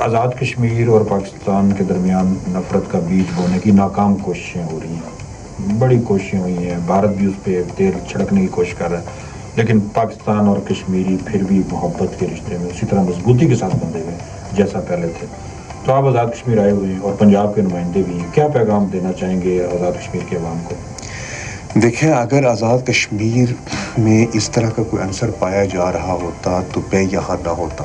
آزاد کشمیر اور پاکستان کے درمیان نفرت کا بیج بونے کی ناکام کوششیں ہو رہی ہیں، بڑی کوششیں ہوئی ہیں، بھارت بھی اس پہ تیل چھڑکنے کی کوشش کر رہا ہے، لیکن پاکستان اور کشمیری پھر بھی محبت کے رشتے میں اسی طرح مضبوطی کے ساتھ بندھے ہوئے جیسا پہلے تھے۔ تو آپ آزاد کشمیر آئے ہوئے ہیں اور پنجاب کے نمائندے بھی ہیں، کیا پیغام دینا چاہیں گے آزاد کشمیر کے عوام کو؟ دیکھیں، اگر آزاد کشمیر میں اس طرح کا کوئی عنصر پایا جا رہا ہوتا تو میں یہاں نہ ہوتا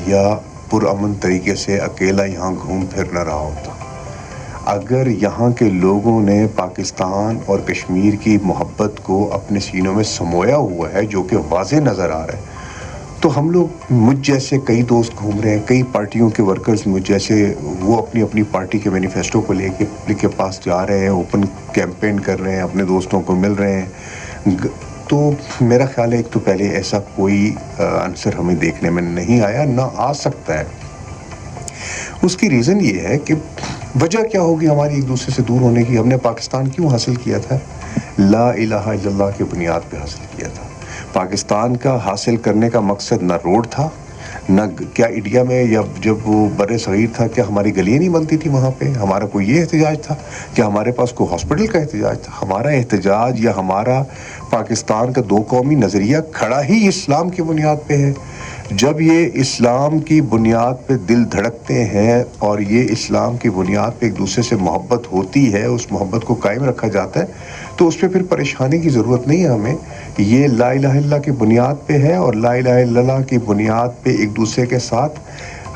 یا پرامن طریقے سے اکیلا یہاں گھوم پھر نہ رہا ہوتا۔ اگر یہاں کے لوگوں نے پاکستان اور کشمیر کی محبت کو اپنے سینوں میں سمویا ہوا ہے، جو کہ واضح نظر آ رہا ہے، تو ہم لوگ، مجھ جیسے کئی دوست گھوم رہے ہیں، کئی پارٹیوں کے ورکرز مجھ جیسے، وہ اپنی اپنی پارٹی کے مینیفیسٹو کو لے کے پاس جا رہے ہیں، اوپن کیمپین کر رہے ہیں، اپنے دوستوں کو مل رہے ہیں۔ تو میرا خیال ہے ایک تو پہلے ایسا کوئی عنصر ہمیں دیکھنے میں نہیں آیا، نہ آ سکتا ہے۔ اس کی ریزن یہ ہے کہ وجہ کیا ہوگی ہماری ایک دوسرے سے دور ہونے کی؟ ہم نے پاکستان کیوں حاصل کیا تھا؟ لا الہ الا اللہ کی بنیاد پہ حاصل کیا تھا۔ پاکستان کا حاصل کرنے کا مقصد نہ روڈ تھا، نہ کیا انڈیا میں یا جب وہ بر صغیر تھا کیا ہماری گلیاں نہیں بنتی تھی وہاں پہ؟ ہمارا کوئی یہ احتجاج تھا؟ کیا ہمارے پاس کوئی ہاسپٹل کا احتجاج تھا؟ ہمارا احتجاج یا ہمارا پاکستان کا دو قومی نظریہ کھڑا ہی اسلام کی بنیاد پہ ہے۔ جب یہ اسلام کی بنیاد پہ دل دھڑکتے ہیں اور یہ اسلام کی بنیاد پہ ایک دوسرے سے محبت ہوتی ہے، اس محبت کو قائم رکھا جاتا ہے، تو اس پہ پھر پریشانی کی ضرورت نہیں ہے ہمیں۔ یہ لا الہ الا اللہ کی بنیاد پہ ہے، اور لا الہ الا اللہ کی بنیاد پہ ایک دوسرے کے ساتھ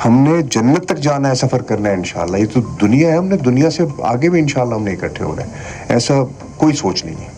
ہم نے جنت تک جانا ہے، سفر کرنا ہے انشاءاللہ۔ یہ تو دنیا ہے، ہم نے دنیا سے آگے بھی انشاءاللہ ہم نے اکٹھے ہونا ہے، ایسا کوئی سوچ نہیں ہے۔